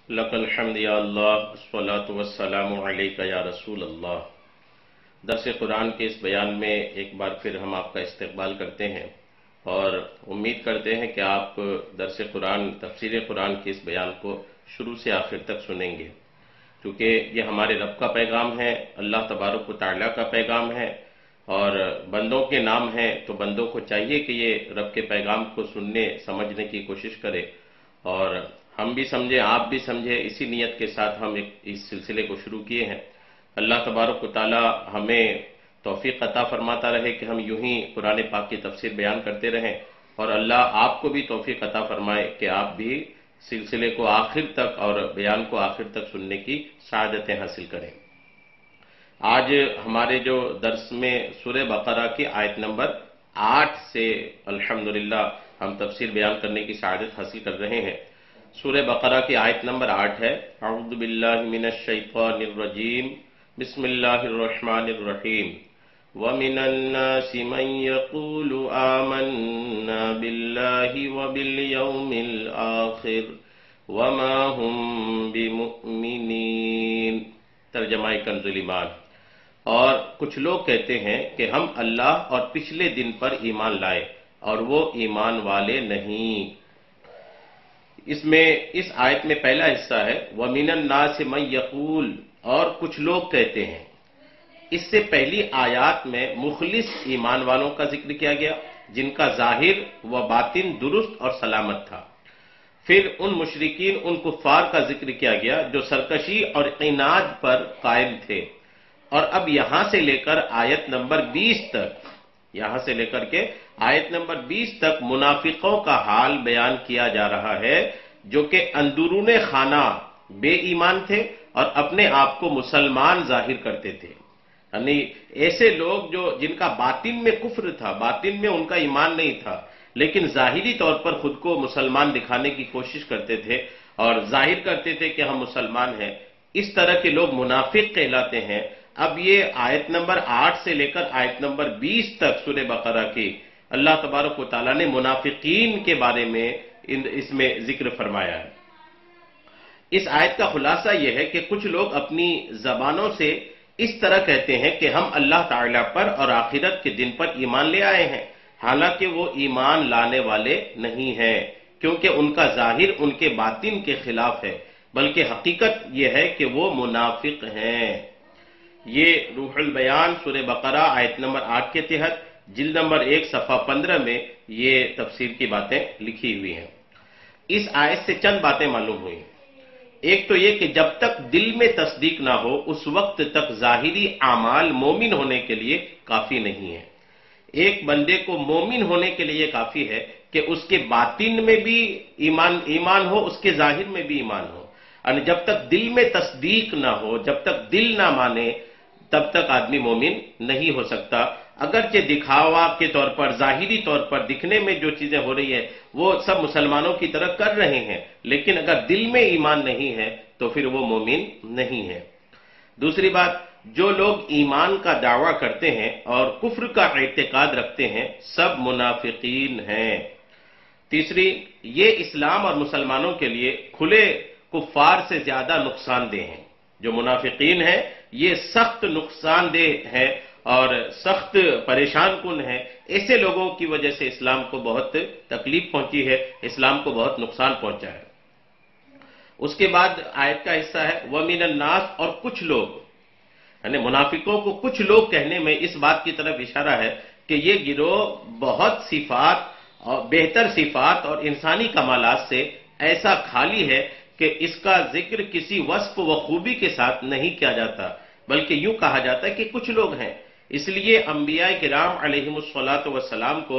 لک الحمد یا اللہ الصلاۃ والسلام علیک یا رسول اللہ۔ درس قرآن کے اس بیان میں ایک بار پھر ہم آپ کا استقبال کرتے ہیں اور امید کرتے ہیں کہ آپ درس قرآن تفسیر قرآن کے اس بیان کو شروع سے آخر تک سنیں گے، کیونکہ یہ ہمارے رب کا پیغام ہے، اللہ تبارک و تعالیٰ کا پیغام ہے اور بندوں کے نام ہیں، تو بندوں کو چاہیے کہ یہ رب کے پیغام کو سننے سمجھنے کی کوشش کرے اور ہم بھی سمجھیں، آپ بھی سمجھیں۔ اسی نیت کے ساتھ ہم اس سلسلے کو شروع کیے ہیں۔ اللہ تبارک و تعالی ہمیں توفیق عطا فرماتا رہے کہ ہم یوں ہی قرآن پاک کی تفسیر بیان کرتے رہیں، اور اللہ آپ کو بھی توفیق عطا فرمائے کہ آپ بھی سلسلے کو آخر تک اور بیان کو آخر تک سننے کی سعادتیں حاصل کریں۔ آج ہمارے جو درس میں سورہ بقرہ کی آیت نمبر 8 سے الحمدللہ ہم تفسیر بیان کرنے کی سعادت حاصل کر رہے ہیں۔ سورہ بقرہ کی آیت نمبر 8 ہے، اعوذ باللہ من الشیطان الرجیم، بسم اللہ الرحمن الرحیم، وَمِنَ النَّاسِ مَن يَقُولُ آمَنَّا بِاللَّهِ وَبِالْيَوْمِ الْآخِرِ وَمَا هُم بِمُؤْمِنِينَ۔ ترجمہ کنز ایمان۔ اور کچھ لوگ کہتے ہیں کہ ہم اللہ اور پچھلے دن پر ایمان لائے اور وہ ایمان والے نہیں۔ اس آیت میں پہلا حصہ ہے وَمِنَ النَّاسِ مَن يَقُولُ، اور کچھ لوگ کہتے ہیں۔ اس سے پہلی آیات میں مخلص ایمان والوں کا ذکر کیا گیا جن کا ظاہر و باطن درست اور سلامت تھا۔ پھر ان مشرکین، ان کفار کا ذکر کیا گیا جو سرکشی اور عناد پر قائم تھے۔ اور اب یہاں سے لے کر آیت نمبر 20 تک، یہاں سے لے کر کے آیت نمبر 20 تک منافقوں کا حال بیان کیا جا رہا ہے، جو کہ اندرون خانہ بے ایمان تھے اور اپنے آپ کو مسلمان ظاہر کرتے تھے۔ یعنی ایسے لوگ جن کا باطن میں کفر تھا، باطن میں ان کا ایمان نہیں تھا، لیکن ظاہری طور پر خود کو مسلمان دکھانے کی کوشش کرتے تھے اور ظاہر کرتے تھے کہ ہم مسلمان ہیں۔ اس طرح کے لوگ منافق کہلاتے ہیں۔ اب یہ آیت نمبر 8 سے لے کر آیت نمبر 20 تک سورہ بقرہ کی اللہ تبارک و تعالیٰ نے منافقین کے بارے میں اس میں ذکر فرمایا ہے۔ اس آیت کا خلاصہ یہ ہے کہ کچھ لوگ اپنی زبانوں سے اس طرح کہتے ہیں کہ ہم اللہ تعالیٰ پر اور آخرت کے دن پر ایمان لے آئے ہیں، حالانکہ وہ ایمان لانے والے نہیں ہیں، کیونکہ ان کا ظاہر ان کے باطن کے خلاف ہے، بلکہ حقیقت یہ ہے کہ وہ منافق ہیں۔ یہ روح البیان سورہ بقرہ آیت نمبر 8 کے تحت جلد نمبر 1 صفحہ 15 میں یہ تفسیر کی باتیں لکھی ہوئی ہیں۔ اس آیت سے چند باتیں معلوم ہوئی۔ ایک تو یہ کہ جب تک دل میں تصدیق نہ ہو اس وقت تک ظاہری اعمال مومن ہونے کے لیے کافی نہیں ہے۔ ایک بندے کو مومن ہونے کے لیے کافی ہے کہ اس کے باطن میں بھی ایمان ہو، اس کے ظاہر میں بھی ایمان ہو۔ اور جب تک دل میں تصدیق نہ ہو، جب تک دل نہ مانے، تب تک آدمی مومن نہیں ہو سکتا۔ اگرچہ دکھاوا کے طور پر، ظاہری طور پر دکھنے میں جو چیزیں ہو رہی ہیں وہ سب مسلمانوں کی طرح کر رہے ہیں، لیکن اگر دل میں ایمان نہیں ہے تو پھر وہ مومن نہیں ہے۔ دوسری بات، جو لوگ ایمان کا دعویٰ کرتے ہیں اور کفر کا اعتقاد رکھتے ہیں سب منافقین ہیں۔ تیسری، یہ اسلام اور مسلمانوں کے لیے کھلے کفار سے زیادہ نقصان دہ ہیں۔ جو منافقین ہیں یہ سخت نقصان دہ ہے اور سخت پریشان کن ہے۔ ایسے لوگوں کی وجہ سے اسلام کو بہت تکلیف پہنچی ہے، اسلام کو بہت نقصان پہنچا ہے۔ اس کے بعد آیت کا حصہ ہے وَمِنَ النَّاسِ، اور کچھ لوگ، یعنی منافقوں کو کچھ لوگ کہنے میں اس بات کی طرف اشارہ ہے کہ یہ گروہ بہت صفات اور بہتر صفات اور انسانی کمالات سے ایسا خالی ہے کہ اس کا ذکر کسی وصف و خوبی کے ساتھ نہیں کیا جاتا، بلکہ یوں کہا جاتا ہے کہ کچھ لوگ ہیں۔ اس لیے انبیاء کرام علیہم الصلاۃ والسلام کو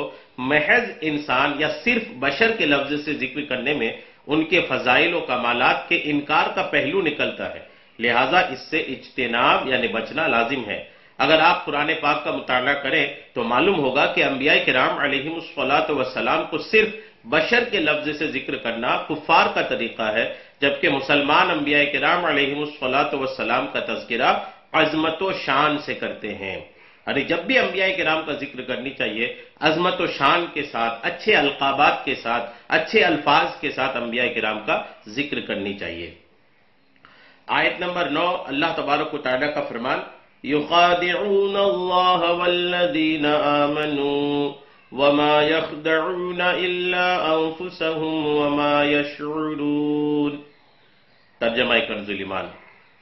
محض انسان یا صرف بشر کے لفظ سے ذکر کرنے میں ان کے فضائل و کمالات کے انکار کا پہلو نکلتا ہے، لہٰذا اس سے اجتناب یعنی بچنا لازم ہے۔ اگر آپ قرآن پاک کا مطالعہ کریں تو معلوم ہوگا کہ انبیاء کرام علیہم الصلاۃ والسلام کو صرف بشر کے لفظ سے ذکر کرنا کفار کا طریقہ ہے، جبکہ مسلمان انبیاء کرام علیہم الصلاۃ والسلام کا تذکرہ عظمت و شان سے کرتے ہیں۔ یعنی جب بھی انبیاء کرام کا ذکر کرنی چاہیے عظمت و شان کے ساتھ، اچھے القابات کے ساتھ، اچھے الفاظ کے ساتھ انبیاء کرام کا ذکر کرنی چاہیے۔ آیت نمبر 9 اللہ تبارک و تعالیٰ کا فرمان یخادعون اللہ والذین آمنوا وما یخدعون الا انفسهم وما یشعرون۔ ترجمہ کنز ایمان،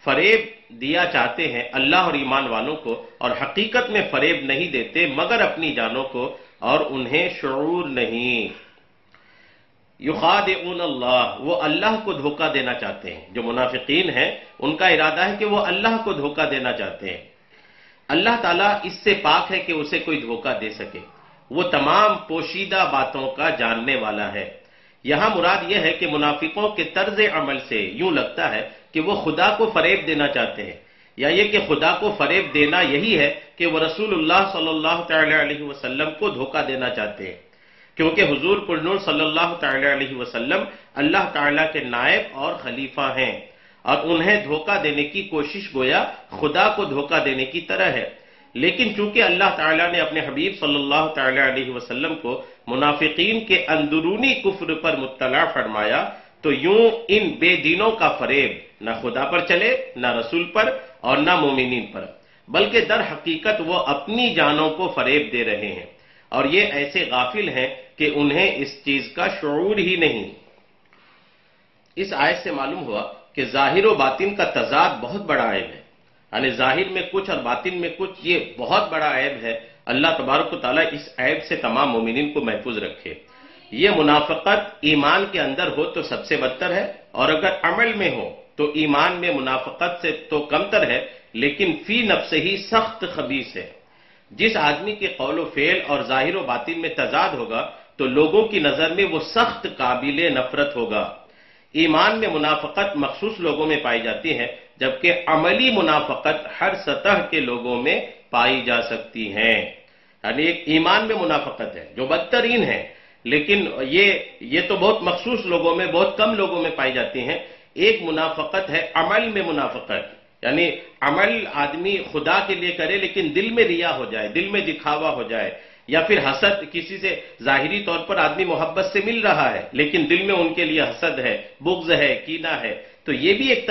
فریب دیا چاہتے ہیں اللہ اور ایمان والوں کو، اور حقیقت میں فریب نہیں دیتے مگر اپنی جانوں کو، اور انہیں شعور نہیں۔ یخادعون اللہ، وہ اللہ کو دھوکہ دینا چاہتے ہیں۔ جو منافقین ہیں ان کا ارادہ ہے کہ وہ اللہ کو دھوکہ دینا چاہتے ہیں۔ اللہ تعالیٰ اس سے پاک ہے کہ اسے کوئی دھوکہ دے سکے، وہ تمام پوشیدہ باتوں کا جاننے والا ہے۔ یہاں مراد یہ ہے کہ منافقوں کے طرز عمل سے یوں لگتا ہے کہ وہ خدا کو فریب دینا چاہتے ہیں، یا یہ کہ خدا کو فریب دینا یہی ہے کہ وہ رسول اللہ صلی اللہ تعالی علیہ وسلم کو دھوکہ دینا چاہتے ہیں، کیونکہ حضور پرنور صلی اللہ تعالی علیہ وسلم اللہ تعالیٰ کے نائب اور خلیفہ ہیں، اور انہیں دھوکہ دینے کی کوشش گویا خدا کو دھوکہ دینے کی طرح ہے۔ لیکن چونکہ اللہ تعالیٰ نے اپنے حبیب صلی اللہ تعالی علیہ وسلم کو منافقین کے اندرونی کفر پر مطلع فرمایا، تو یوں ان بے دینوں کا فریب نہ خدا پر چلے، نہ رسول پر، اور نہ مومنین پر، بلکہ در حقیقت وہ اپنی جانوں کو فریب دے رہے ہیں، اور یہ ایسے غافل ہیں کہ انہیں اس چیز کا شعور ہی نہیں۔ اس آیت سے معلوم ہوا کہ ظاہر و باطن کا تضاد بہت بڑا عیب ہے، یعنی ظاہر میں کچھ اور باطن میں کچھ، یہ بہت بڑا عیب ہے۔ اللہ تبارک و تعالیٰ اس عیب سے تمام مومنین کو محفوظ رکھے۔ یہ منافقت ایمان کے اندر ہو تو سب سے بدتر ہے، اور اگر عمل میں ہو تو ایمان میں منافقت سے تو کمتر ہے، لیکن فی نفس ہی سخت خبیث ہے۔ جس آدمی کے قول و فعل اور ظاہر و باطن میں تضاد ہوگا تو لوگوں کی نظر میں وہ سخت قابل نفرت ہوگا۔ ایمان میں منافقت مخصوص لوگوں میں پائی جاتی ہے، جبکہ عملی منافقت ہر سطح کے لوگوں میں پائی جا سکتی ہے۔ یعنی ایک ایمان میں منافقت ہے جو بدترین ہے، لیکن یہ تو بہت مخصوص لوگوں میں، بہت کم لوگوں میں پائی جاتی ہیں۔ ایک منافقت ہے عمل میں منافقت، یعنی عمل آدمی خدا کے لیے کرے لیکن دل میں ریا ہو جائے، دل میں دکھاوا ہو جائے، یا پھر حسد، کسی سے ظاہری طور پر آدمی محبت سے مل رہا ہے لیکن دل میں ان کے لیے حسد ہے، بغض ہے، کینہ ہے، تو یہ بھی ایک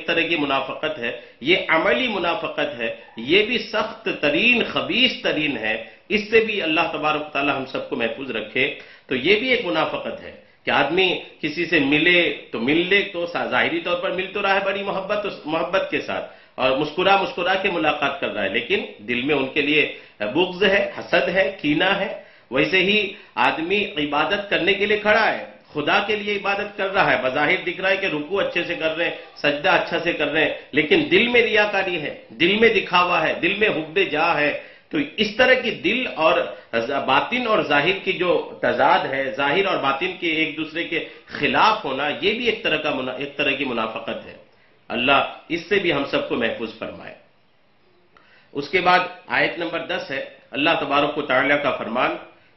طرح کی منافقت ہے۔ یہ عملی منافقت ہے، یہ بھی سخت ترین، خبیث ترین ہے۔ اس سے بھی اللہ تبارک و تعالی ہم سب کو محفوظ رکھے۔ تو یہ بھی ایک منافقت ہے کہ آدمی کسی سے ملے تو ظاہری طور پر مل تو رہا ہے بڑی محبت کے ساتھ، اور مسکرا کے ملاقات کر رہا ہے، لیکن دل میں ان کے لیے بغض ہے، حسد ہے، کینہ ہے۔ ویسے ہی آدمی عبادت کرنے کے لیے کھڑا ہے، خدا کے لیے عبادت کر رہا ہے، بظاہر دکھ رہا ہے کہ رکوع اچھے سے کر رہے ہیں، سجدہ اچھا سے کر رہے ہیں، لیکن دل میں ریاکاری ہے، دل میں دکھاوا ہے، دل میں حب جاہ ہے۔ تو اس طرح کی دل اور باطن اور ظاہر کی جو تضاد ہے، ظاہر اور باطن کے ایک دوسرے کے خلاف ہونا، یہ بھی ایک طرح کی منافقت ہے۔ اللہ اس سے بھی ہم سب کو محفوظ فرمائے۔ اس کے بعد آیت نمبر 10 ہے اللہ تبارک و تعالیٰ کا فرمان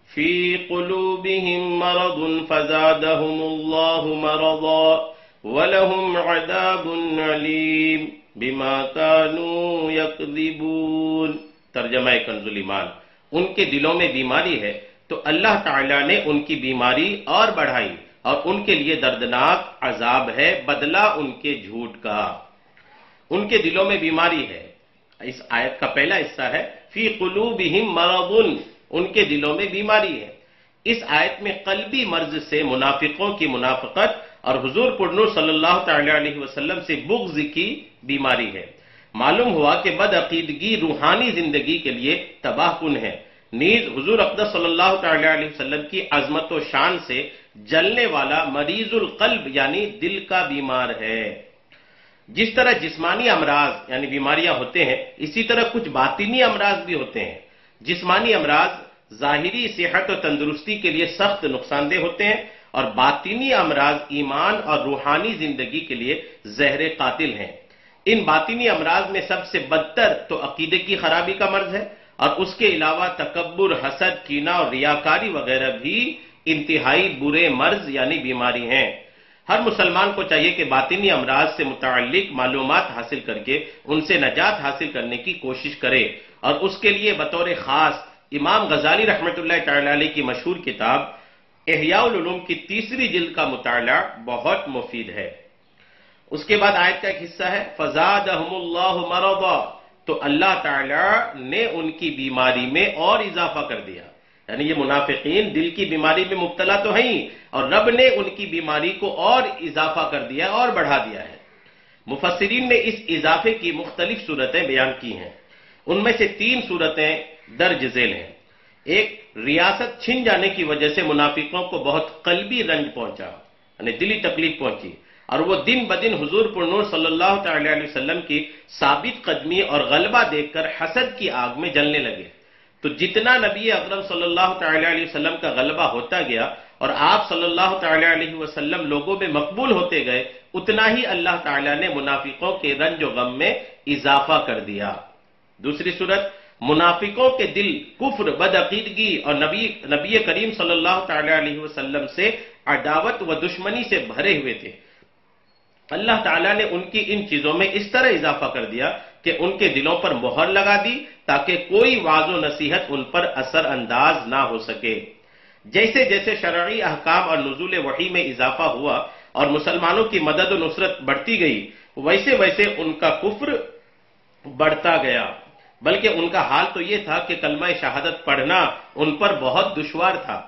فی قلوبہم مرض فزادہم اللہ مرضا ولہم عذاب علیم بما کانوا یکذبون۔ ترجمہ کنز ایمان، ان کے دلوں میں بیماری ہے تو اللہ تعالیٰ نے ان کی بیماری اور بڑھائی، اور ان کے لیے دردناک عذاب ہے بدلہ ان کے جھوٹ کا۔ ان کے دلوں میں بیماری ہے، اس آیت کا پہلا حصہ ہے فی قلوبہم مرض، ان کے دلوں میں بیماری ہے۔ اس آیت میں قلبی مرض سے منافقوں کی منافقت اور حضور پرنور صلی اللہ تعالی علیہ وسلم سے بغض کی بیماری ہے۔ معلوم ہوا کہ بد عقیدگی روحانی زندگی کے لیے تباہ کن ہے، نیز حضور اقدس صلی اللہ تعالی علیہ وسلم کی عظمت و شان سے جلنے والا مریض القلب یعنی دل کا بیمار ہے۔ جس طرح جسمانی امراض یعنی بیماریاں ہوتے ہیں، اسی طرح کچھ باطنی امراض بھی ہوتے ہیں۔ جسمانی امراض ظاہری صحت و تندرستی کے لیے سخت نقصان دہ ہوتے ہیں، اور باطنی امراض ایمان اور روحانی زندگی کے لیے زہر قاتل ہیں۔ ان باطنی امراض میں سب سے بدتر تو عقیدے کی خرابی کا مرض ہے، اور اس کے علاوہ تکبر، حسد، کینہ اور ریاکاری وغیرہ بھی انتہائی برے مرض یعنی بیماری ہیں۔ ہر مسلمان کو چاہیے کہ باطنی امراض سے متعلق معلومات حاصل کر کے ان سے نجات حاصل کرنے کی کوشش کرے، اور اس کے لیے بطور خاص امام غزالی رحمۃ اللہ تعالی علیہ کی مشہور کتاب احیاء العلوم کی 3 جلد کا مطالعہ بہت مفید ہے۔ اس کے بعد آیت کا ایک حصہ ہے فزادہم اللہ مرضا، تو اللہ تعالی نے ان کی بیماری میں اور اضافہ کر دیا. یعنی یہ منافقین دل کی بیماری میں مبتلا تو ہیں اور رب نے ان کی بیماری کو اور اضافہ کر دیا اور بڑھا دیا ہے. مفسرین نے اس اضافے کی مختلف صورتیں بیان کی ہیں. ان میں سے 3 صورتیں درج ذیل ہیں. ایک، ریاست چھن جانے کی وجہ سے منافقوں کو بہت قلبی رنج پہنچا، یعنی دلی تکلیف پہنچی، اور وہ دن بدن حضور پر نور صلی اللہ تعالی علیہ وسلم کی ثابت قدمی اور غلبہ دیکھ کر حسد کی آگ میں جلنے لگے. تو جتنا نبی اکرم صلی اللہ تعالی علیہ وسلم کا غلبہ ہوتا گیا اور آپ صلی اللہ تعالی علیہ وسلم لوگوں میں مقبول ہوتے گئے، اتنا ہی اللہ تعالی نے منافقوں کے رنج و غم میں اضافہ کر دیا. دوسری صورت، منافقوں کے دل کفر، بدعقیدگی اور نبی کریم صلی اللہ تعالی علیہ وسلم سے عداوت و دشمنی سے بھرے ہوئے تھے. اللہ تعالیٰ نے ان کی ان چیزوں میں اس طرح اضافہ کر دیا کہ ان کے دلوں پر مہر لگا دی تاکہ کوئی وعظ و نصیحت ان پر اثر انداز نہ ہو سکے. جیسے جیسے شرعی احکام اور نزول وحی میں اضافہ ہوا اور مسلمانوں کی مدد و نصرت بڑھتی گئی، ویسے ویسے ان کا کفر بڑھتا گیا. بلکہ ان کا حال تو یہ تھا کہ کلمہ شہادت پڑھنا ان پر بہت دشوار تھا،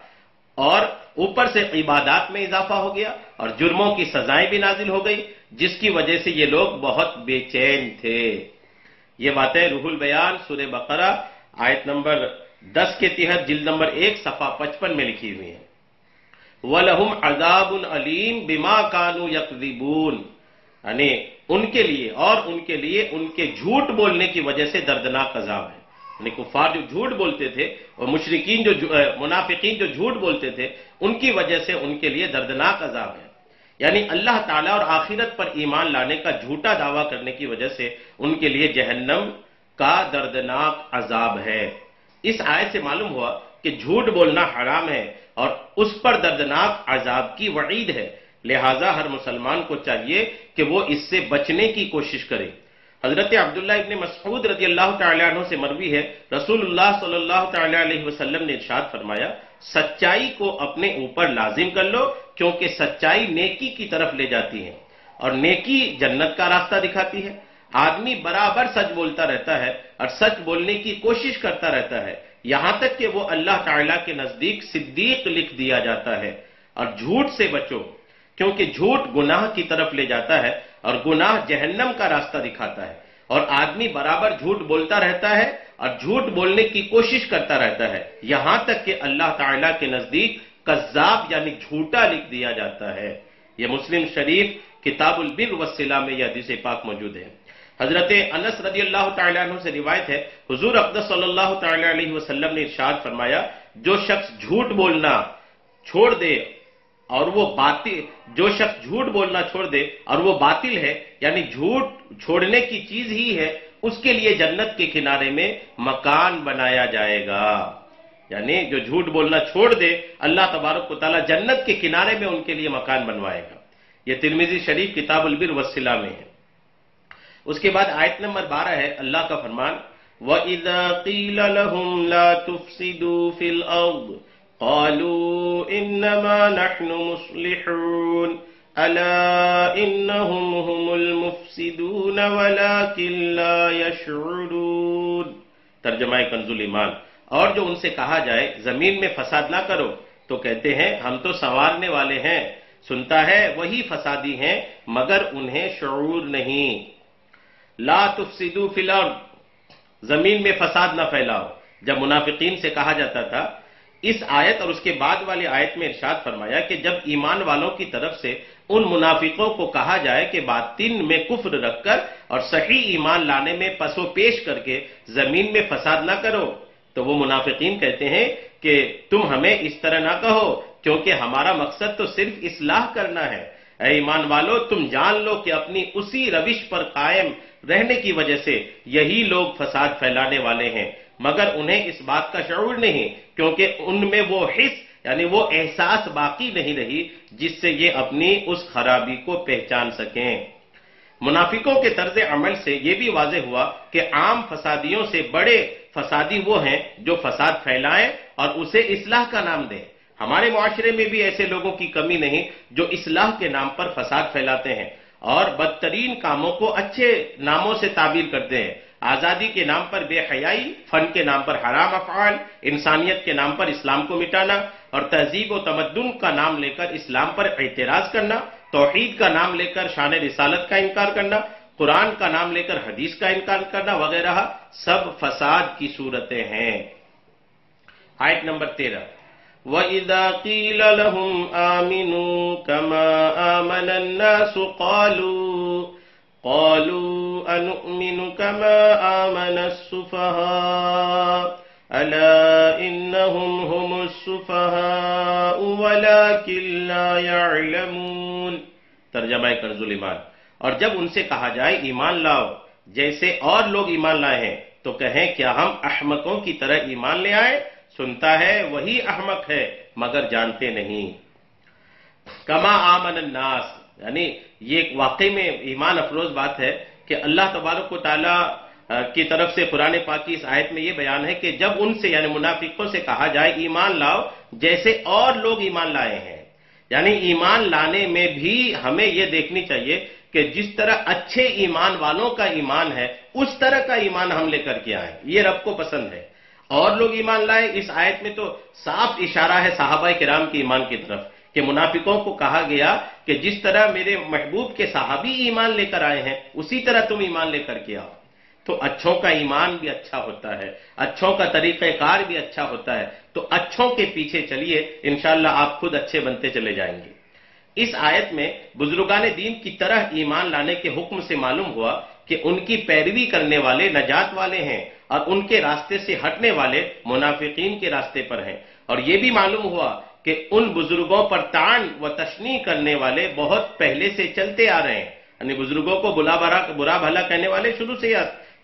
اور اوپر سے عبادات میں اضافہ ہو گیا اور جرموں کی سزائیں بھی نازل ہو گئی، جس کی وجہ سے یہ لوگ بہت بے چین تھے. یہ باتیں روح البیان سورہ بقرہ آیت نمبر 10 کے تحت جلد نمبر 1 صفحہ 55 میں لکھی ہوئی ہیں. وَلَهُمْ عَذَابٌ عَلِيمٌ بِمَا كَانُوا يَكْذِبُونَ، یعنی ان کے لیے ان کے جھوٹ بولنے کی وجہ سے دردناک عذاب ہے. یعنی کفار جو جھوٹ بولتے تھے اور مشرکین منافقین جو جھوٹ بولتے تھے، ان کی وجہ سے ان کے لیے دردناک عذاب ہے. یعنی اللہ تعالیٰ اور آخرت پر ایمان لانے کا جھوٹا دعویٰ کرنے کی وجہ سے ان کے لیے جہنم کا دردناک عذاب ہے. اس آیت سے معلوم ہوا کہ جھوٹ بولنا حرام ہے اور اس پر دردناک عذاب کی وعید ہے. لہٰذا ہر مسلمان کو چاہیے کہ وہ اس سے بچنے کی کوشش کرے. حضرت عبداللہ ابن مسعود رضی اللہ تعالیٰ عنہ سے مروی ہے، رسول اللہ صلی اللہ تعالیٰ علیہ وسلم نے ارشاد فرمایا، سچائی کو اپنے اوپر لازم کر لو، کیونکہ سچائی نیکی کی طرف لے جاتی ہے اور نیکی جنت کا راستہ دکھاتی ہے. آدمی برابر سچ بولتا رہتا ہے اور سچ بولنے کی کوشش کرتا رہتا ہے، یہاں تک کہ وہ اللہ تعالیٰ کے نزدیک صدیق لکھ دیا جاتا ہے. اور جھوٹ سے بچو، کیونکہ جھوٹ گناہ کی طرف لے جاتا ہے اور گناہ جہنم کا راستہ دکھاتا ہے. اور آدمی برابر جھوٹ بولتا رہتا ہے اور جھوٹ بولنے کی کوشش کرتا رہتا ہے، یہاں تک کہ اللہ تعالیٰ کے نزدیک کذاب یعنی جھوٹا لکھ دیا جاتا ہے. یہ مسلم شریف کتاب البر والصلہ میں یہ حدیث پاک موجود ہے. حضرت انس رضی اللہ تعالیٰ عنہ سے روایت ہے، حضور اقدس صلی اللہ تعالیٰ علیہ وسلم نے ارشاد فرمایا، جو شخص جھوٹ بولنا چھوڑ دے اور وہ باطل ہے، یعنی جھوٹ چھوڑنے کی چیز ہی ہے، اس کے لیے جنت کے کنارے میں مکان بنایا جائے گا. یعنی جو جھوٹ بولنا چھوڑ دے، اللہ تبارک و تعالیٰ جنت کے کنارے میں ان کے لیے مکان بنوائے گا. یہ ترمذی شریف کتاب البر والصلہ میں ہے. اس کے بعد آیت نمبر 12 ہے اللہ کا فرمان، وَإِذَا قِيلَ لَهُمْ لَا تُفْسِدُوا فِي الْأَرْضِ قَالُوا إِنَّمَا نَحْنُ مُصْلِحُونَ أَلَا إِنَّهُمْ هُمُ الْمُفْسِدُونَ وَلَكِنْ لَا يَشْعُرُونَ. ترجمہ کنز ایمان. اور جو ان سے کہا جائے زمین میں فساد نہ کرو تو کہتے ہیں ہم تو سنوارنے والے ہیں. سنتا ہے وہی فسادی ہیں مگر انہیں شعور نہیں. لا تفسدوا فی الارض، زمین میں فساد نہ پھیلاؤ جب منافقین سے کہا جاتا تھا. اس آیت اور اس کے بعد والی آیت میں ارشاد فرمایا کہ جب ایمان والوں کی طرف سے ان منافقوں کو کہا جائے کہ باطن میں کفر رکھ کر اور صحیح ایمان لانے میں پس و پیش کر کے زمین میں فساد نہ کرو، تو وہ منافقین کہتے ہیں کہ تم ہمیں اس طرح نہ کہو، کیونکہ ہمارا مقصد تو صرف اصلاح کرنا ہے. اے ایمان والو، تم جان لو کہ اپنی اسی روش پر قائم رہنے کی وجہ سے یہی لوگ فساد پھیلانے والے ہیں، مگر انہیں اس بات کا شعور نہیں، کیونکہ ان میں وہ حس یعنی وہ احساس باقی نہیں رہی جس سے یہ اپنی اس خرابی کو پہچان سکیں. منافقوں کے طرز عمل سے یہ بھی واضح ہوا کہ عام فسادیوں سے بڑے فسادی وہ ہیں جو فساد پھیلائیں اور اسے اصلاح کا نام دیں. ہمارے معاشرے میں بھی ایسے لوگوں کی کمی نہیں جو اصلاح کے نام پر فساد پھیلاتے ہیں اور بدترین کاموں کو اچھے ناموں سے تعبیر کرتے ہیں۔ آزادی کے نام پر بے حیائی، فن کے نام پر حرام افعال، انسانیت کے نام پر اسلام کو مٹانا، اور تہذیب و تمدن کا نام لے کر اسلام پر اعتراض کرنا، توحید کا نام لے کر شان رسالت کا انکار کرنا، قرآن کا نام لے کر حدیث کا انکار کرنا وغیرہ سب فساد کی صورتیں ہیں۔ آیت نمبر 13، وَإِذَا قِيلَ لَهُمْ آمِنُوا كَمَا آمَنَ النَّاسُ قَالُوا أَنُؤْمِنُ كَمَا آمَنَ السُّفَهَاءُ أَلَا إِنَّهُمْ هُمُ السُّفَهَاءُ وَلَكِنْ لَا يَعْلَمُونَ۔ ترجمہ کنز الایمان۔ اور جب ان سے کہا جائے ایمان لاؤ جیسے اور لوگ ایمان لائے ہیں تو کہیں کیا ہم احمقوں کی طرح ایمان لے آئے؟ سنتا ہے وہی احمق ہے مگر جانتے نہیں۔ کما آمن الناس، یعنی یہ واقعی میں ایمان افروز بات ہے کہ اللہ تبارک و تعالی کی طرف سے قرآن پاک کی اس آیت میں یہ بیان ہے کہ جب ان سے یعنی منافقوں سے کہا جائے ایمان لاؤ جیسے اور لوگ ایمان لائے ہیں، یعنی ایمان لانے میں بھی ہمیں یہ دیکھنی چاہیے کہ جس طرح اچھے ایمان والوں کا ایمان ہے اس طرح کا ایمان ہم لے کر کے آئیں، یہ رب کو پسند ہے۔ اور لوگ ایمان لائے، اس آیت میں تو صاف اشارہ ہے صحابہ کرام کے ایمان کی طرف کہ منافقوں کو کہا گیا کہ جس طرح میرے محبوب کے صحابی ایمان لے کر آئے ہیں اسی طرح تم ایمان لے کر کے آؤ۔ تو اچھوں کا ایمان بھی اچھا ہوتا ہے، اچھوں کا طریقہ کار بھی اچھا ہوتا ہے، تو اچھوں کے پیچھے چلیے، انشاءاللہ آپ خود اچھے بنتے چلے جائیں گے۔ اس آیت میں بزرگان دین کی طرح ایمان لانے کے حکم سے معلوم ہوا کہ ان کی پیروی کرنے والے نجات والے ہیں اور ان کے راستے سے ہٹنے والے منافقین کے راستے پر ہیں، اور یہ بھی معلوم ہوا کہ ان بزرگوں پر طعن و تشنیع کرنے والے بہت پہلے سے چلتے آ رہے ہیں، یعنی بزرگوں کو برا بھلا کہنے والے شروع سے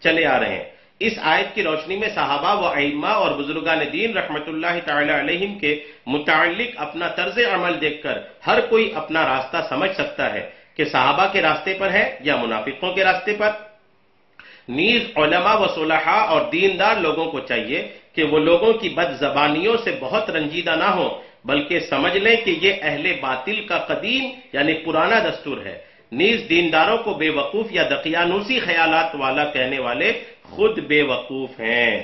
چلے آ رہے ہیں۔ اس آیت کی روشنی میں صحابہ و ائمہ اور بزرگان دین رحمت اللہ تعالی علیہم کے متعلق اپنا طرز عمل دیکھ کر ہر کوئی اپنا راستہ سمجھ سکتا ہے کہ صحابہ کے راستے پر ہے یا منافقوں کے راستے پر۔ نیز علماء و صلحاء اور دیندار لوگوں کو چاہیے کہ وہ لوگوں کی بد زبانیوں سے بہت رنجیدہ نہ ہوں، بلکہ سمجھ لیں کہ یہ اہل باطل کا قدیم یعنی پرانا دستور ہے۔ نیز دینداروں کو بے وقوف یا دقیانوسی خیالات والا کہنے والے خود بے وقوف ہیں۔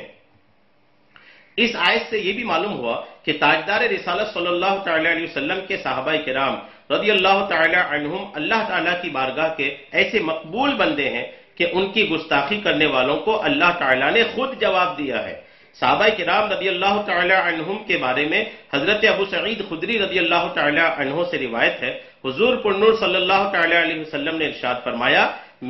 اس آیت سے یہ بھی معلوم ہوا کہ تاجدار رسالت صلی اللہ تعالی علیہ وسلم کے صحابہ کرام رضی اللہ تعالی عنہم اللہ تعالیٰ کی بارگاہ کے ایسے مقبول بندے ہیں کہ ان کی گستاخی کرنے والوں کو اللہ تعالیٰ نے خود جواب دیا ہے۔ صحابہ کرام رضی اللہ تعالی عنہم کے بارے میں حضرت ابو سعید خدری رضی اللہ تعالی عنہ سے روایت ہے، حضور پرنور صلی اللہ تعالی علیہ وسلم نے ارشاد فرمایا،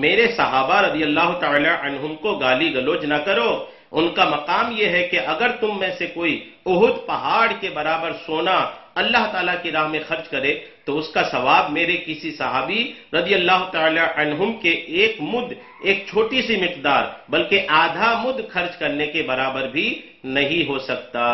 میرے صحابہ رضی اللہ تعالی عنہم کو گالی گلوچ نہ کرو، ان کا مقام یہ ہے کہ اگر تم میں سے کوئی احد پہاڑ کے برابر سونا اللہ تعالیٰ کی راہ میں خرچ کرے تو اس کا ثواب میرے کسی صحابی رضی اللہ تعالی عنہم کے ایک مد، ایک چھوٹی سی مقدار بلکہ آدھا مد خرچ کرنے کے برابر بھی نہیں ہو سکتا۔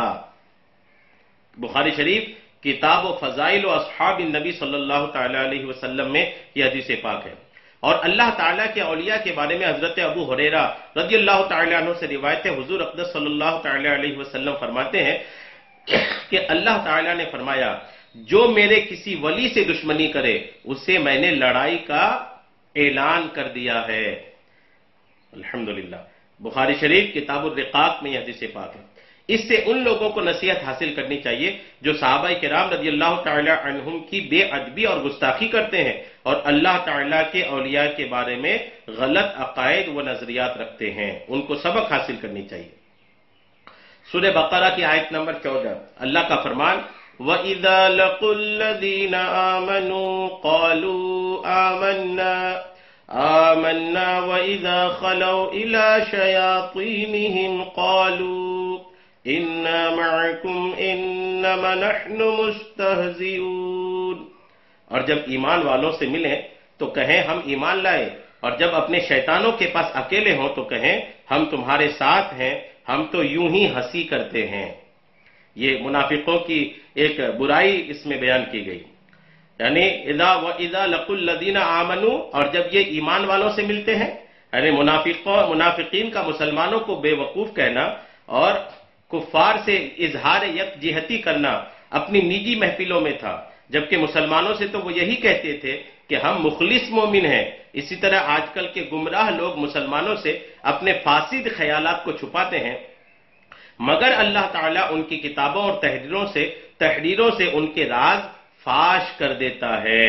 بخاری شریف کتاب و فضائل و اصحاب النبی صلی اللہ تعالی علیہ وسلم میں یہ حدیث پاک ہے۔ اور اللہ تعالیٰ کے اولیاء کے بارے میں حضرت ابو ہریرہ رضی اللہ تعالی عنہ سے روایت ہے، حضور اقدس صلی اللہ تعالی علیہ وسلم فرماتے ہیں کہ اللہ تعالیٰ نے فرمایا، جو میرے کسی ولی سے دشمنی کرے اسے میں نے لڑائی کا اعلان کر دیا ہے۔ الحمدللہ۔ بخاری شریف کتاب الرقاق میں یہ حدیث پاک ہے۔ اس سے ان لوگوں کو نصیحت حاصل کرنی چاہیے جو صحابہ کرام رضی اللہ تعالی عنہم کی بے ادبی اور گستاخی کرتے ہیں اور اللہ تعالیٰ کے اولیاء کے بارے میں غلط عقائد و نظریات رکھتے ہیں، ان کو سبق حاصل کرنی چاہیے۔ سورہ بقرہ کی آیت نمبر 14، اللہ کا فرمان، وَإِذَا لَقُوا الَّذِينَ آمَنُوا قَالُوا آمَنَّا وَإِذَا خَلَوْا إِلَى شَيَاطِينِهِمْ قَالُوا إِنَّا مَعَكُمْ إِنَّمَا نَحْنُ مُسْتَهْزِئُونَ۔ اور جب ایمان والوں سے ملیں تو کہیں ہم ایمان لائے، اور جب اپنے شیطانوں کے پاس اکیلے ہوں تو کہیں ہم تمہارے ساتھ ہیں، ہم تو یوں ہی ہنسی کرتے ہیں۔ یہ منافقوں کی ایک برائی اس میں بیان کی گئی، یعنی وَإِذَا لَقُوا الَّذِينَ آمَنُوا، اور جب یہ ایمان والوں سے ملتے ہیں، یعنی منافقین کا مسلمانوں کو بے وقوف کہنا اور کفار سے اظہار یکجہتی کرنا اپنی نجی محفلوں میں تھا، جبکہ مسلمانوں سے تو وہ یہی کہتے تھے کہ ہم مخلص مومن ہیں، اسی طرح آج کل کے گمراہ لوگ مسلمانوں سے اپنے فاسد خیالات کو چھپاتے ہیں، مگر اللہ تعالیٰ ان کی کتابوں اور تحریروں سے ان کے راز فاش کر دیتا ہے۔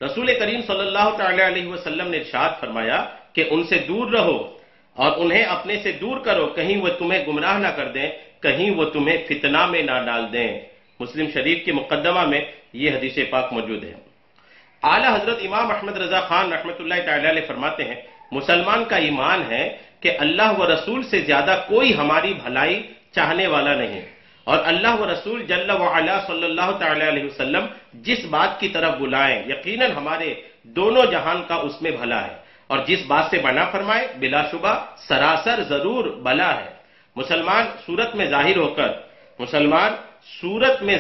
رسول کریم صلی اللہ تعالی علیہ وسلم نے ارشاد فرمایا کہ ان سے دور رہو اور انہیں اپنے سے دور کرو، کہیں وہ تمہیں گمراہ نہ کر دیں، کہیں وہ تمہیں فتنہ میں نہ ڈال دیں۔ مسلم شریف کے مقدمہ میں یہ حدیث پاک موجود ہے۔ اعلی حضرت امام احمد رضا خان رحمۃ اللہ تعالی علیہ فرماتے ہیں، مسلمان کا ایمان ہے کہ اللہ و رسول سے زیادہ کوئی ہماری بھلائی چاہنے والا نہیں، اور اللہ و رسول جل وعلا صلی اللہ تعالی علیہ وسلم جس بات کی طرف بلائیں یقیناً ہمارے دونوں جہان کا اس میں بھلا ہے، اور جس بات سے منع فرمائے بلا شبہ سراسر ضرور بلا ہے۔ مسلمان صورت میں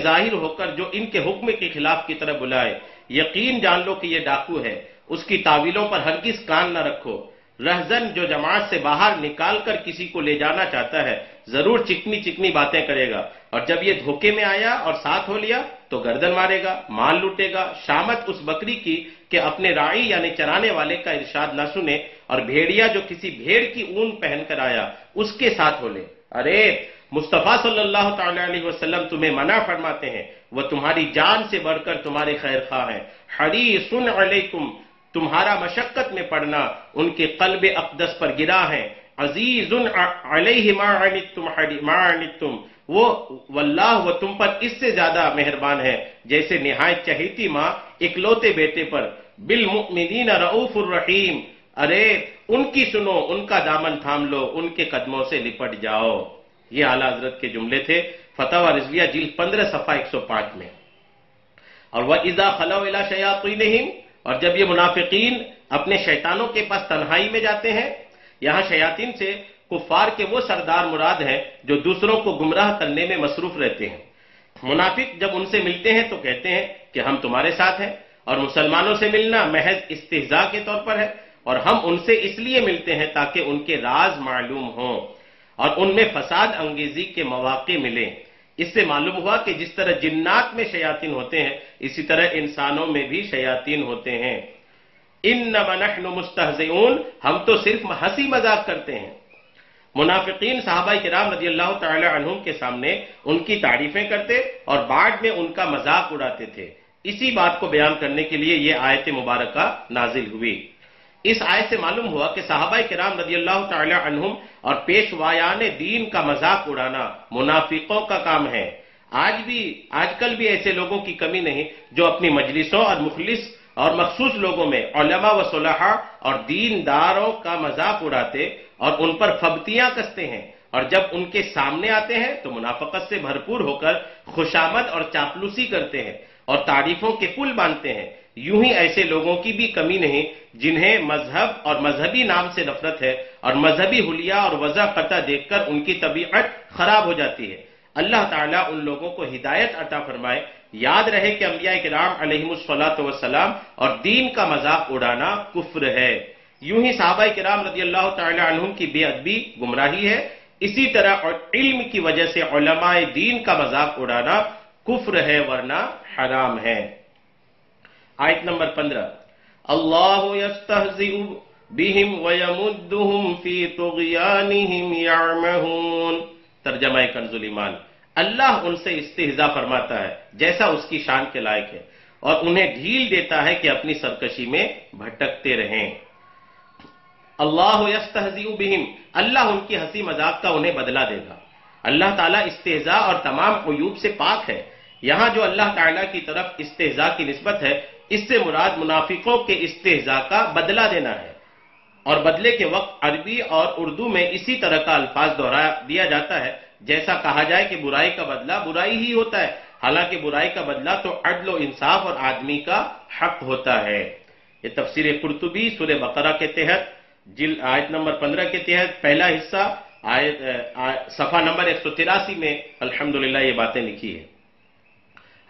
ظاہر ہو کر جو ان کے حکم کے خلاف کی طرف بلائے، یقین جان لو کہ یہ ڈاکو ہے، اس کی تعویلوں پر ہرگز کان نہ رکھو۔ رہزن جو جماعت سے باہر نکال کر کسی کو لے جانا چاہتا ہے ضرور چکنی باتیں کرے گا، اور جب یہ دھوکے میں آیا اور ساتھ ہو لیا تو گردن مارے گا، مال لوٹے گا۔ شامت اس بکری کی کہ اپنے راعی یعنی چرانے والے کا ارشاد نہ سنے، اور بھیڑیا جو کسی بھیڑ کی اون پہن کر آیا اس کے ساتھ ہو لے۔ ارے مصطفیٰ صلی اللہ تعالی علیہ وسلم تمہیں منع فرماتے ہیں، وہ تمہاری جان سے بڑھ کر تمہارے خیر خواہ ہیں۔ حریص علیکم، تمہارا مشقت میں پڑنا ان کے قلب اقدس پر گرا ہے۔ عزیز علیہ ما عنتم، وہ واللہ وہ تم پر اس سے زیادہ مہربان ہے جیسے نہایت چہیتی ماں اکلوتے بیٹے پر۔ بالمؤمنین رؤوف الرحیم، ارے ان کی سنو، ان کا دامن تھام لو، ان کے قدموں سے لپٹ جاؤ۔ یہ اعلیٰ حضرت کے جملے تھے فتاوی رضویہ جلد 15 صفحہ 105 میں۔ اور وَإِذَا خَلَوْا إِلَىٰ شَيَاطِينِهِمْ، اور جب یہ منافقین اپنے شیطانوں کے پاس تنہائی میں جاتے ہیں، یہاں شیاطین سے کفار کے وہ سردار مراد ہیں جو دوسروں کو گمراہ کرنے میں مصروف رہتے ہیں۔ منافق جب ان سے ملتے ہیں تو کہتے ہیں کہ ہم تمہارے ساتھ ہیں، اور مسلمانوں سے ملنا محض استہزاء کے طور پر ہے، اور ہم ان سے اس لیے ملتے ہیں تاکہ ان کے راز معلوم ہوں اور ان میں فساد انگیزی کے مواقع ملیں۔ اس سے معلوم ہوا کہ جس طرح جنات میں شیاطین ہوتے ہیں اسی طرح انسانوں میں بھی شیاطین ہوتے ہیں۔ انما نحن مستہزئون، ہم تو صرف ہنسی مذاق کرتے ہیں۔ منافقین صحابہ کرام رضی اللہ تعالی عنہم کے سامنے ان کی تعریفیں کرتے اور بعد میں ان کا مذاق اڑاتے تھے۔ اسی بات کو بیان کرنے کے لیے یہ آیت مبارکہ نازل ہوئی۔ اس آیت سے معلوم ہوا کہ صحابہ کرام رضی اللہ تعالی عنہم اور پیشوایان دین کا مذاق اڑانا منافقوں کا کام ہے۔ آج کل بھی ایسے لوگوں کی کمی نہیں جو اپنی مجلسوں اور مخلص اور مخصوص لوگوں میں علماء و صلحاء اور دینداروں کا مذاق اڑاتے اور ان پر فبتیاں کستے ہیں، اور جب ان کے سامنے آتے ہیں تو منافقت سے بھرپور ہو کر خوشامد اور چاپلوسی کرتے ہیں اور تعریفوں کے پل باندھتے ہیں۔ یوں ہی ایسے لوگوں کی بھی کمی نہیں جنہیں مذہب اور مذہبی نام سے نفرت ہے، اور مذہبی حلیہ اور وضع قطع دیکھ کر ان کی طبیعت خراب ہو جاتی ہے۔ اللہ تعالیٰ ان لوگوں کو ہدایت عطا فرمائے۔ یاد رہے کہ انبیاء کرام علیہم الصلاۃ والسلام اور دین کا مذاق اڑانا کفر ہے۔ یوں ہی صحابہ کرام رضی اللہ تعالی عنہم کی بے ادبی گمراہی ہے، اسی طرح علم کی وجہ سے علماء دین کا مذاق اڑانا کفر ہے ورنہ حرام ہے۔ آیت نمبر 15، اللہ یستہزئ بہم ویمدہم فی طغیانہم یعمہون۔ ترجمہ کنز الایمان، اللہ ان سے استہزاء فرماتا ہے جیسا اس کی شان کے لائق ہے، اور انہیں ڈھیل دیتا ہے کہ اپنی سرکشی میں بھٹکتے رہیں۔ اللہ یستہزئ بہم، اللہ ان کی ہنسی مذاق کا انہیں بدلہ دے گا۔ اللہ تعالیٰ استہزاء اور تمام عیوب سے پاک ہے۔ یہاں جو اللہ تعالیٰ کی طرف استہزاء کی نسبت ہے اس سے مراد منافقوں کے استہزاء کا بدلہ دینا ہے، اور بدلے کے وقت عربی اور اردو میں اسی طرح کا الفاظ دہرا دیا جاتا ہے جیسا کہا جائے کہ برائی کا بدلہ برائی ہی ہوتا ہے، حالانکہ برائی کا بدلہ تو عدل و انصاف اور آدمی کا حق ہوتا ہے۔ یہ تفسیر قرطبی سورہ بقرہ کے تحت آیت نمبر 15 کے تحت پہلا حصہ صفحہ نمبر 183 میں الحمدللہ یہ باتیں لکھی ہے۔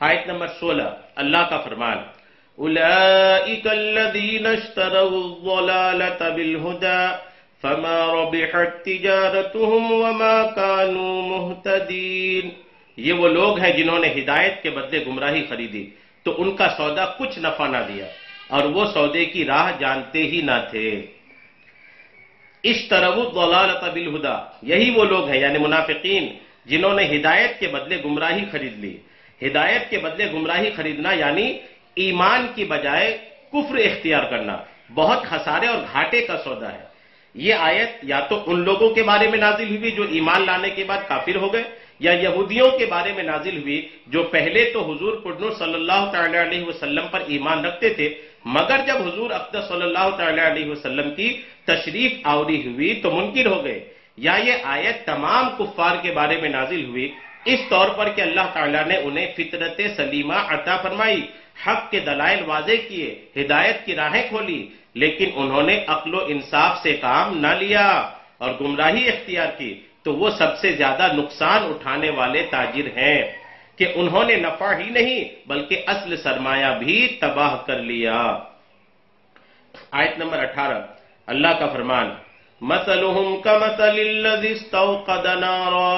آیت نمبر 16، اللہ کا فرمان، اولئک الذین اشتروا الضلالۃ بالہدی فما ربحت تجارتهم وما كانوا مہتدین۔ یہ وہ لوگ ہیں جنہوں نے ہدایت کے بدلے گمراہی خریدی، تو ان کا سودا کچھ نفع نہ دیا اور وہ سودے کی راہ جانتے ہی نہ تھے۔ اشتروا الضلالۃ بالہدی، یہی وہ لوگ ہیں یعنی منافقین جنہوں نے ہدایت کے بدلے گمراہی خرید لی۔ ہدایت کے بدلے گمراہی خریدنا یعنی ایمان کی بجائے کفر اختیار کرنا بہت خسارے اور گھاٹے کا سودا ہے۔ یہ آیت یا تو ان لوگوں کے بارے میں نازل ہوئی جو ایمان لانے کے بعد کافر ہو گئے، یا یہودیوں کے بارے میں نازل ہوئی جو پہلے تو حضور پرنور صلی اللہ تعالی علیہ وسلم پر ایمان رکھتے تھے، مگر جب حضور اقدس صلی اللہ تعالی علیہ وسلم کی تشریف آوری ہوئی تو منکر ہو گئے، یا یہ آیت تمام کفار کے بارے میں نازل ہوئی اس طور پر کہ اللہ تعالیٰ نے انہیں فطرت سلیمہ عطا فرمائی، حق کے دلائل واضح کیے، ہدایت کی راہیں کھولی، لیکن انہوں نے عقل و انصاف سے کام نہ لیا اور گمراہی اختیار کی، تو وہ سب سے زیادہ نقصان اٹھانے والے تاجر ہیں کہ انہوں نے نفع ہی نہیں بلکہ اصل سرمایہ بھی تباہ کر لیا۔ آیت نمبر 18 اللہ کا فرمان، مثلهم كمثل الذي استوقد نارا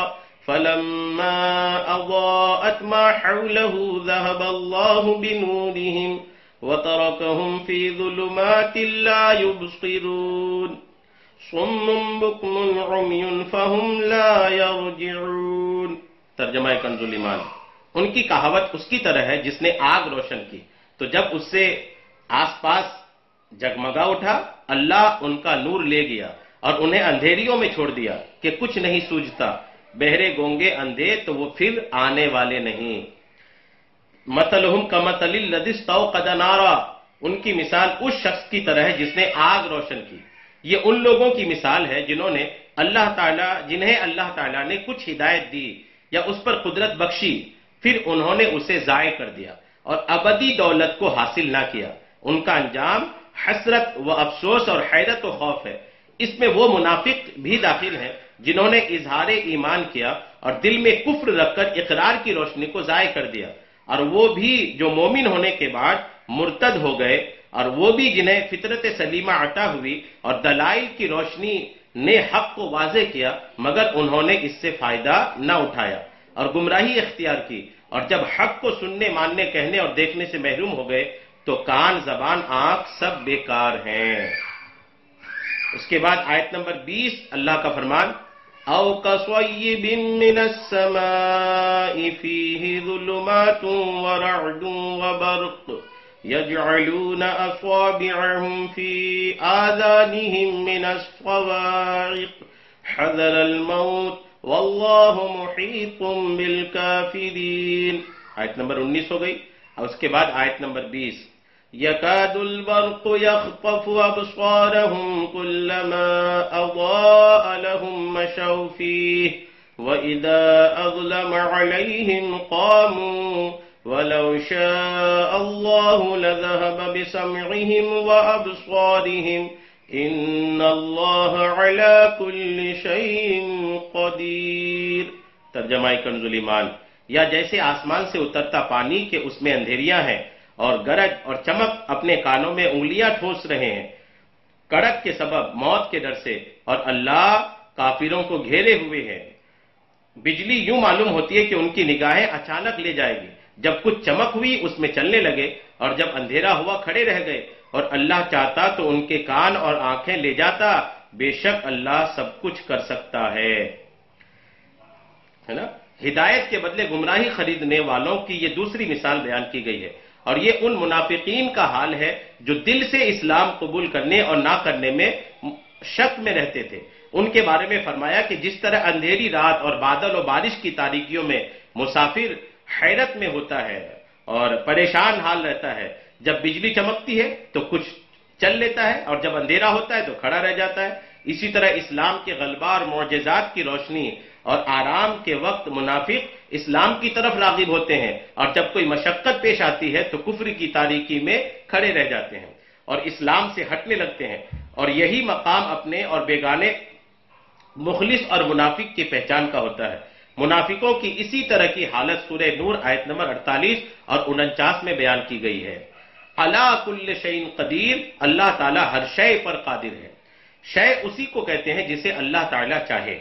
فلما أضاءت ما حوله ذهب الله بنورهم وتركهم في ظلمات لا يبصرون صم بكم عمي فهم لا يرجعون۔ ترجمہ کنز الایمان، ان کی کہاوت اس کی طرح ہے جس نے آگ روشن کی تو جب اس سے آس پاس جگمگا اٹھا، اللہ ان کا نور لے گیا اور انہیں اندھیریوں میں چھوڑ دیا کہ کچھ نہیں سوجھتا، بہرے گونگے اندھے تو وہ پھر آنے والے نہیں۔ مثلہم کمثل الذی استوقد نارا، ان کی مثال اس شخص کی طرح ہے جس نے آگ روشن کی۔ یہ ان لوگوں کی مثال ہے جنہیں اللہ تعالیٰ نے کچھ ہدایت دی یا اس پر قدرت بخشی، پھر انہوں نے اسے ضائع کر دیا اور ابدی دولت کو حاصل نہ کیا۔ ان کا انجام حسرت و افسوس اور حیرت و خوف ہے۔ اس میں وہ منافق بھی داخل ہیں جنہوں نے اظہار ایمان کیا اور دل میں کفر رکھ کر اقرار کی روشنی کو ضائع کر دیا، اور وہ بھی جو مومن ہونے کے بعد مرتد ہو گئے، اور وہ بھی جنہیں فطرت سلیمہ عطا ہوئی اور دلائل کی روشنی نے حق کو واضح کیا مگر انہوں نے اس سے فائدہ نہ اٹھایا اور گمراہی اختیار کی، اور جب حق کو سننے، ماننے، کہنے اور دیکھنے سے محروم ہو گئے تو کان، زبان، آنکھ سب بیکار ہیں۔ اس کے بعد آیت نمبر 20 اللہ کا فرمان، او کصیب من السماء فیہ ظلمات ورعد وبرق یجعلون اصابعهم فی آذانهم من الصواعق حذر الموت واللہ محیط بالکافرین۔ آیت نمبر 19 ہو گئی، اور اس کے بعد آیت نمبر 20، یکاد البرق یخطف ابصارهم كلما اضاء لهم مشوا فیہ وَإِذَا أَظْلَمَ عَلَيْهِمْ قَامُوا وَلَوْ شَاءَ اللَّهُ لَذَهَبَ بِسَمْعِهِمْ وَأَبْصَارِهِمْ إِنَّ اللَّهَ عَلَى كُلِّ شَيْءٍ قَدِيرٌ۔ ترجمہ کنز الایمان، یا جیسے آسمان سے اترتا پانی کہ اس میں اندھیریاں ہیں اور گرج اور چمک اپنے کانوں میں انگلیاں ٹھوس رہے ہیں کڑک کے سبب موت کے ڈر سے، اور اللہ کافروں کو گھیرے ہوئے ہے۔ بجلی یوں معلوم ہوتی ہے کہ ان کی نگاہیں اچانک لے جائے گی، جب کچھ چمک ہوئی اس میں چلنے لگے، اور جب اندھیرا ہوا کھڑے رہ گئے، اور اللہ چاہتا تو ان کے کان اور آنکھیں لے جاتا، بے شک اللہ سب کچھ کر سکتا ہے نا۔ ہدایت کے بدلے گمراہی خریدنے والوں کی یہ دوسری مثال بیان کی گئی ہے، اور یہ ان منافقین کا حال ہے جو دل سے اسلام قبول کرنے اور نہ کرنے میں شک میں رہتے تھے۔ ان کے بارے میں فرمایا کہ جس طرح اندھیری رات اور بادل و بارش کی تاریکیوں میں مسافر حیرت میں ہوتا ہے اور پریشان حال رہتا ہے، جب بجلی چمکتی ہے تو کچھ چل لیتا ہے اور جب اندھیرا ہوتا ہے تو کھڑا رہ جاتا ہے، اسی طرح اسلام کے غلبہ اور معجزات کی روشنی اور آرام کے وقت منافق اسلام کی طرف راغب ہوتے ہیں، اور جب کوئی مشقت پیش آتی ہے تو کفر کی تاریکی میں کھڑے رہ جاتے ہیں اور اسلام سے ہٹنے لگتے ہیں، اور یہی مقام اپنے اور بیگانے، مخلص اور منافق کی پہچان کا ہوتا ہے۔ منافقوں کی اسی طرح کی حالت سورہ نور آیت نمبر 48 اور 49 میں بیان کی گئی ہے۔ علی کل شیء قدیر، اللہ تعالیٰ ہر شے پر قادر ہے۔ شے اسی کو کہتے ہیں جسے اللہ تعالیٰ چاہے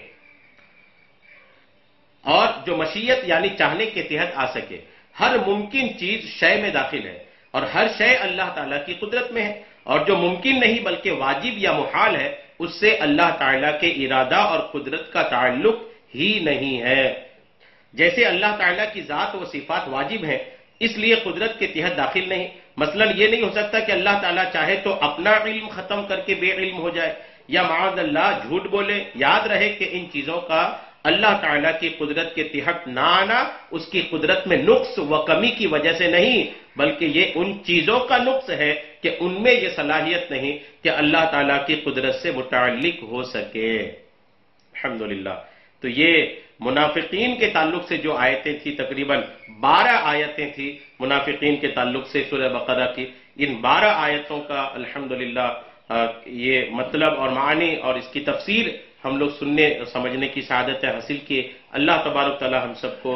اور جو مشیت یعنی چاہنے کے تحت آ سکے۔ ہر ممکن چیز شے میں داخل ہے اور ہر شے اللہ تعالیٰ کی قدرت میں ہے، اور جو ممکن نہیں بلکہ واجب یا محال ہے اس سے اللہ تعالیٰ کے ارادہ اور قدرت کا تعلق ہی نہیں ہے۔ جیسے اللہ تعالیٰ کی ذات و صفات واجب ہیں، اس لیے قدرت کے تحت داخل نہیں۔ مثلا یہ نہیں ہو سکتا کہ اللہ تعالیٰ چاہے تو اپنا علم ختم کر کے بے علم ہو جائے، یا معاذ اللہ جھوٹ بولے۔ یاد رہے کہ ان چیزوں کا اللہ تعالیٰ کی قدرت کے تحت نہ آنا اس کی قدرت میں نقص و کمی کی وجہ سے نہیں، بلکہ یہ ان چیزوں کا نقص ہے کہ ان میں یہ صلاحیت نہیں کہ اللہ تعالیٰ کی قدرت سے متعلق ہو سکے۔ الحمدللہ۔ تو یہ منافقین کے تعلق سے جو آیتیں تھیں، تقریباً 12 آیتیں تھیں منافقین کے تعلق سے سورہ بقرہ کی، ان 12 آیتوں کا الحمدللہ یہ مطلب اور معنی اور اس کی تفسیر ہم لوگ سننے اور سمجھنے کی سعادت حاصل کی۔ اللہ تبارک تعالی ہم سب کو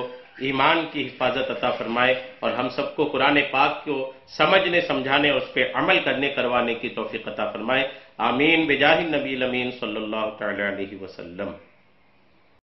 ایمان کی حفاظت عطا فرمائے اور ہم سب کو قرآن پاک کو سمجھنے، سمجھانے اور اس پہ عمل کرنے کروانے کی توفیق عطا فرمائے۔ آمین بجاہ النبی الامین صلی اللہ تعالی علیہ وسلم۔